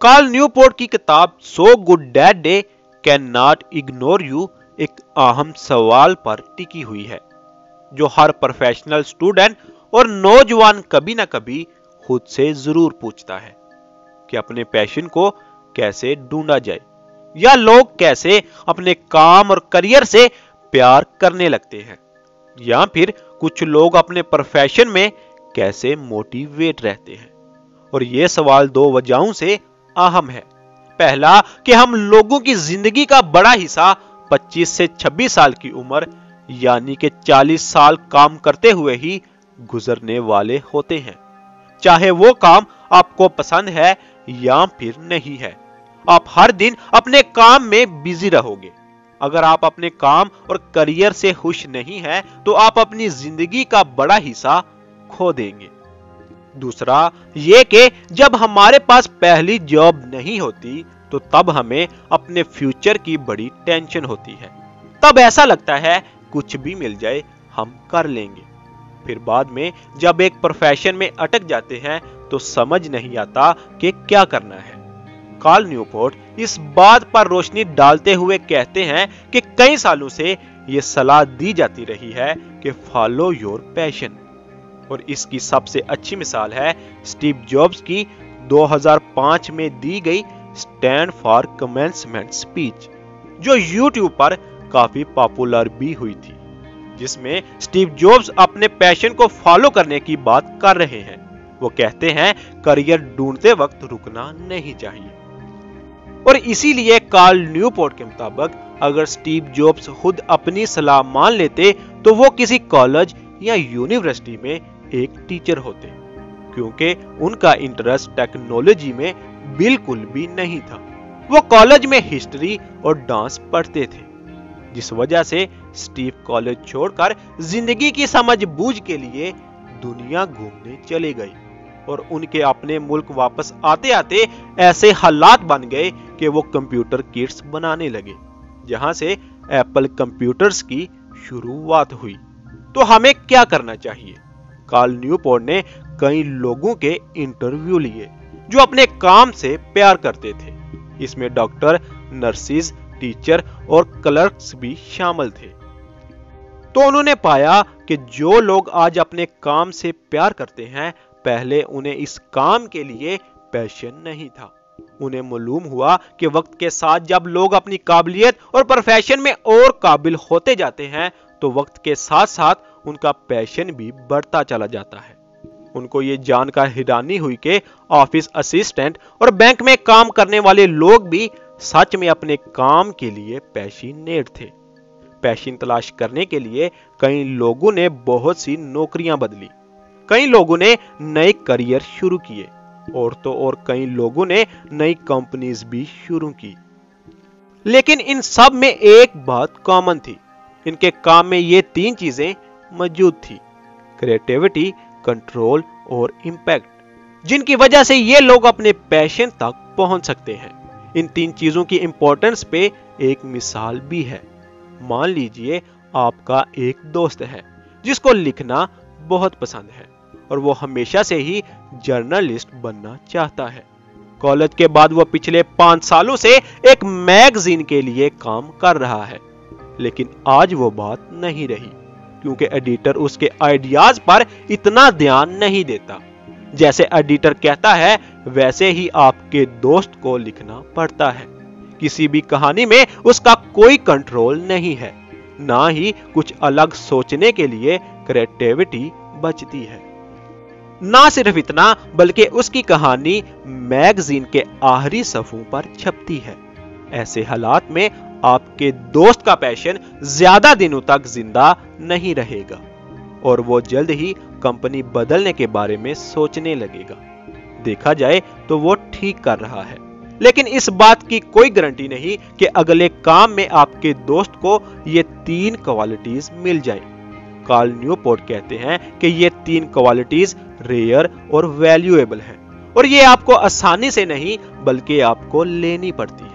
Karl Newport की किताब so good that they can not ignore you एक अहम सवाल पर टिकी हुई है, जो हर प्रोफेशनल स्टूडेंट और नौजवान कभी ना कभी खुद से जरूर पूछता है कि अपने पैशन को कैसे ढूंढा जाए, या लोग कैसे अपने काम और करियर से प्यार करने लगते हैं, या फिर कुछ लोग अपने प्रोफेशन में कैसे मोटिवेट रहते हैं। और ये सवाल दो वजहों से अहम है। पहला कि हम लोगों की जिंदगी का बड़ा हिस्सा 25 से 26 साल की उम्र यानी कि 40 साल काम करते हुए ही गुजरने वाले होते हैं। चाहे वो काम आपको पसंद है या फिर नहीं है, आप हर दिन अपने काम में बिजी रहोगे। अगर आप अपने काम और करियर से खुश नहीं हैं, तो आप अपनी जिंदगी का बड़ा हिस्सा खो देंगे। दूसरा ये कि जब हमारे पास पहली जॉब नहीं होती, तो तब हमें अपने फ्यूचर की बड़ी टेंशन होती है। तब ऐसा लगता है कुछ भी मिल जाए हम कर लेंगे। फिर बाद में जब एक प्रोफेशन में अटक जाते हैं तो समझ नहीं आता कि क्या करना है। कार्ल न्यूपोर्ट इस बात पर रोशनी डालते हुए कहते हैं कि कई सालों से यह सलाह दी जाती रही है कि फॉलो योर पैशन, और इसकी सबसे अच्छी मिसाल है स्टीव जॉब्स की 2005 में दी गई स्टैंड फॉर कमेंसमेंट स्पीच, जो यूट्यूब पर काफी पॉपुलर भी हुई थी, जिसमें स्टीव जॉब्स अपने पैशन को फॉलो करने की बात कर रहे हैं। वो कहते हैं करियर ढूंढते वक्त रुकना नहीं चाहिए। और इसीलिए कार्ल न्यूपोर्ट के मुताबिक अगर स्टीव जॉब्स खुद अपनी सलाह मान लेते तो वो किसी कॉलेज या यूनिवर्सिटी में एक टीचर होते, क्योंकि उनका इंटरेस्ट टेक्नोलॉजी में बिल्कुल भी नहीं था। वो कॉलेज में हिस्ट्री और डांस पढ़ते थे, जिस वजह से स्टीव कॉलेज छोड़कर जिंदगी की समझ बूझ के लिए दुनिया घूमने चले गए, और उनके अपने मुल्क वापस आते आते ऐसे हालात बन गए कि वो कंप्यूटर किट्स बनाने लगे, जहां से एप्पल कंप्यूटर्स की शुरुआत हुई। तो हमें क्या करना चाहिए? कार्ल न्यूपोर्ट ने कई लोगों के इंटरव्यू लिए जो अपने काम से प्यार करते थे। इसमें डॉक्टर, नर्सिस, टीचर और क्लर्क्स भी शामिल थे। तो उन्होंने पाया कि जो लोग आज अपने काम से प्यार करते हैं, पहले उन्हें इस काम के लिए पैशन नहीं था। उन्हें मालूम हुआ कि वक्त के साथ जब लोग अपनी काबिलियत और प्रोफेशन में और काबिल होते जाते हैं, तो वक्त के साथ साथ उनका पैशन भी बढ़ता चला जाता है। उनको ये जानकर हैरानी हुई कि ऑफिस असिस्टेंट और बैंक में काम करने वाले लोग भी सच में अपने काम के लिए पैशनेट थे। पैशन तलाश करने के लिए कई लोगों ने बहुत सी नौकरियां बदली, कई लोगों ने नए करियर शुरू किए, और कई लोगों ने नई कंपनीज भी शुरू की। लेकिन इन सब में एक बात कॉमन थी, इनके काम में ये तीन चीजें मौजूद थी: क्रिएटिविटी, कंट्रोल और इंपैक्ट, जिनकी वजह से ये लोग अपने पैशन तक पहुंच सकते हैं। इन तीन चीजों की इंपॉर्टेंस पे एक मिसाल भी है। मान लीजिए आपका एक दोस्त है जिसको लिखना बहुत पसंद है, और वो हमेशा से ही जर्नलिस्ट बनना चाहता है। कॉलेज के बाद वो पिछले 5 सालों से एक मैगजीन के लिए काम कर रहा है, लेकिन आज वो बात नहीं रही, क्योंकि एडिटर उसके आइडियाज पर इतना ध्यान नहीं देता। जैसे एडिटर कहता है, वैसे ही आपके दोस्त को लिखना पड़ता है। किसी भी कहानी में उसका कोई कंट्रोल नहीं है, ना ही कुछ अलग सोचने के लिए क्रिएटिविटी बचती है। ना सिर्फ इतना, बल्कि उसकी कहानी मैगजीन के आखिरी सफ़ों पर छपती है। ऐसे हालात में आपके दोस्त का पैशन ज्यादा दिनों तक जिंदा नहीं रहेगा, और वो जल्द ही कंपनी बदलने के बारे में सोचने लगेगा। देखा जाए तो वो ठीक कर रहा है, लेकिन इस बात की कोई गारंटी नहीं कि अगले काम में आपके दोस्त को ये 3 क्वालिटीज मिल जाए। कार्ल न्यूपोर्ट कहते हैं कि ये 3 क्वालिटीज रेयर और वैल्यूएबल हैं, और ये आपको आसानी से नहीं बल्कि आपको लेनी पड़ती है।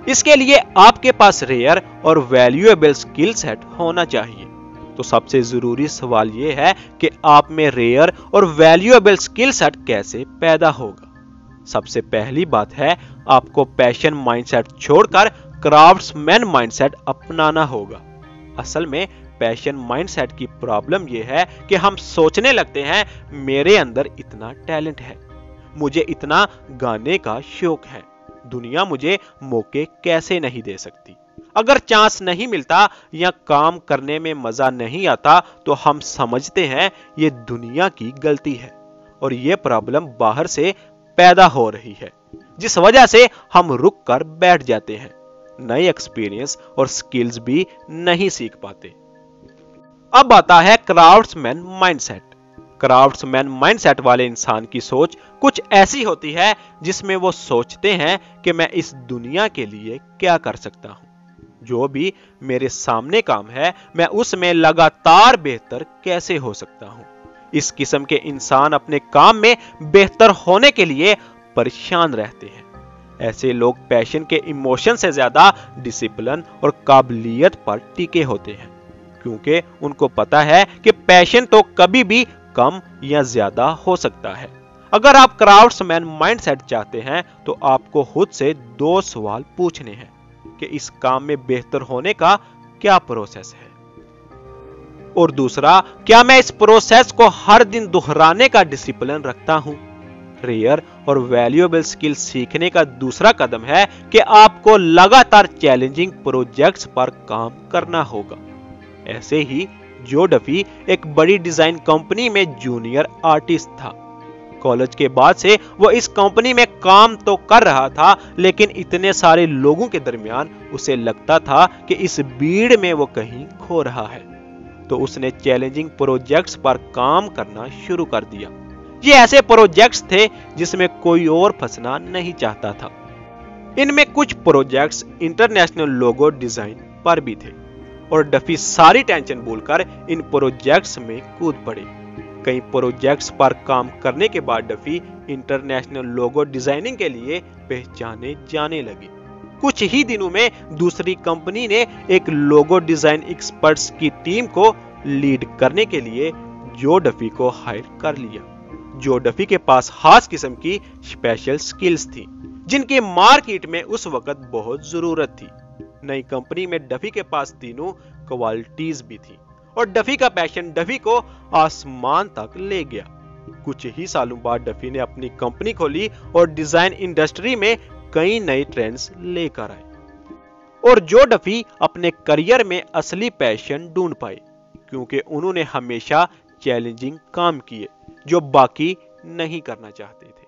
इसके लिए आपके पास रेयर और वैल्यूएबल स्किल सेट होना चाहिए। तो सबसे जरूरी सवाल यह है कि आप में रेयर और वैल्यूएबल स्किल सेट कैसे पैदा होगा। सबसे पहली बात है आपको पैशन माइंडसेट छोड़कर क्राफ्ट्समैन माइंडसेट अपनाना होगा। असल में पैशन माइंडसेट की प्रॉब्लम यह है कि हम सोचने लगते हैं मेरे अंदर इतना टैलेंट है, मुझे इतना गाने का शौक है, दुनिया मुझे मौके कैसे नहीं दे सकती। अगर चांस नहीं मिलता या काम करने में मजा नहीं आता तो हम समझते हैं ये दुनिया की गलती है और ये प्रॉब्लम बाहर से पैदा हो रही है, जिस वजह से हम रुक कर बैठ जाते हैं, नए एक्सपीरियंस और स्किल्स भी नहीं सीख पाते। अब आता है क्राफ्ट्समैन माइंडसेट। क्राफ्ट्समैन माइंडसेट वाले इंसान की सोच कुछ ऐसी होती है जिसमें वो सोचते हैं कि मैं इस दुनिया के लिए क्या कर सकता हूं, जो भी मेरे सामने काम है मैं उसमें लगातार बेहतर कैसे हो सकता हूं। इस किस्म के इंसान अपने काम में बेहतर होने के लिए परेशान रहते हैं। ऐसे लोग पैशन के इमोशन से ज्यादा डिसिप्लिन और काबिलियत पर टिके होते हैं, क्योंकि उनको पता है कि पैशन तो कभी भी कम या ज्यादा हो सकता है। अगर आप क्राफ्ट्समैन माइंडसेट चाहते हैं तो आपको खुद से 2 सवाल पूछने हैं कि इस काम में बेहतर होने का क्या प्रोसेस है, और दूसरा, क्या मैं इस प्रोसेस को हर दिन दोहराने का डिसिप्लिन रखता हूं। रेयर और वैल्यूएबल स्किल सीखने का दूसरा कदम है कि आपको लगातार चैलेंजिंग प्रोजेक्ट्स पर काम करना होगा। ऐसे ही जो डफी एक बड़ी डिजाइन कंपनी में जूनियर आर्टिस्ट था। कॉलेज के बाद से वो इस कंपनी में काम तो कर रहा था, लेकिन इतने सारे लोगों के दरमियान उसे लगता था कि इस भीड़ में वो कहीं खो रहा है, तो उसने चैलेंजिंग प्रोजेक्ट्स पर काम करना शुरू कर दिया। ये ऐसे प्रोजेक्ट्स थे जिसमें कोई और फंसना नहीं चाहता था। इनमें कुछ प्रोजेक्ट्स इंटरनेशनल लोगो डिजाइन पर भी थे और डफी सारी टेंशन भूलकर इन प्रोजेक्ट्स में कूद पड़े। कई प्रोजेक्ट्स पर काम करने के बाद डफी इंटरनेशनल लोगो डिजाइनिंग के लिए पहचाने जाने लगे। कुछ ही दिनों में दूसरी कंपनी ने एक लोगो डिजाइन एक्सपर्ट्स की टीम को लीड करने के लिए जो डफी को हायर कर लिया। जो डफी के पास खास किस्म की स्पेशल स्किल्स थी जिनकी मार्केट में उस वक्त बहुत जरूरत थी। नई कंपनी में डफी के पास तीनों क्वालिटीज भी थी और डफी का पैशन डफी को आसमान तक ले गया। कुछ ही सालों बाद डफी ने अपनी कंपनी खोली और डिजाइन इंडस्ट्री में कई नए ट्रेंड्स लेकर आए, और जो डफी अपने करियर में असली पैशन ढूंढ पाए, क्योंकि उन्होंने हमेशा चैलेंजिंग काम किए जो बाकी नहीं करना चाहते थे।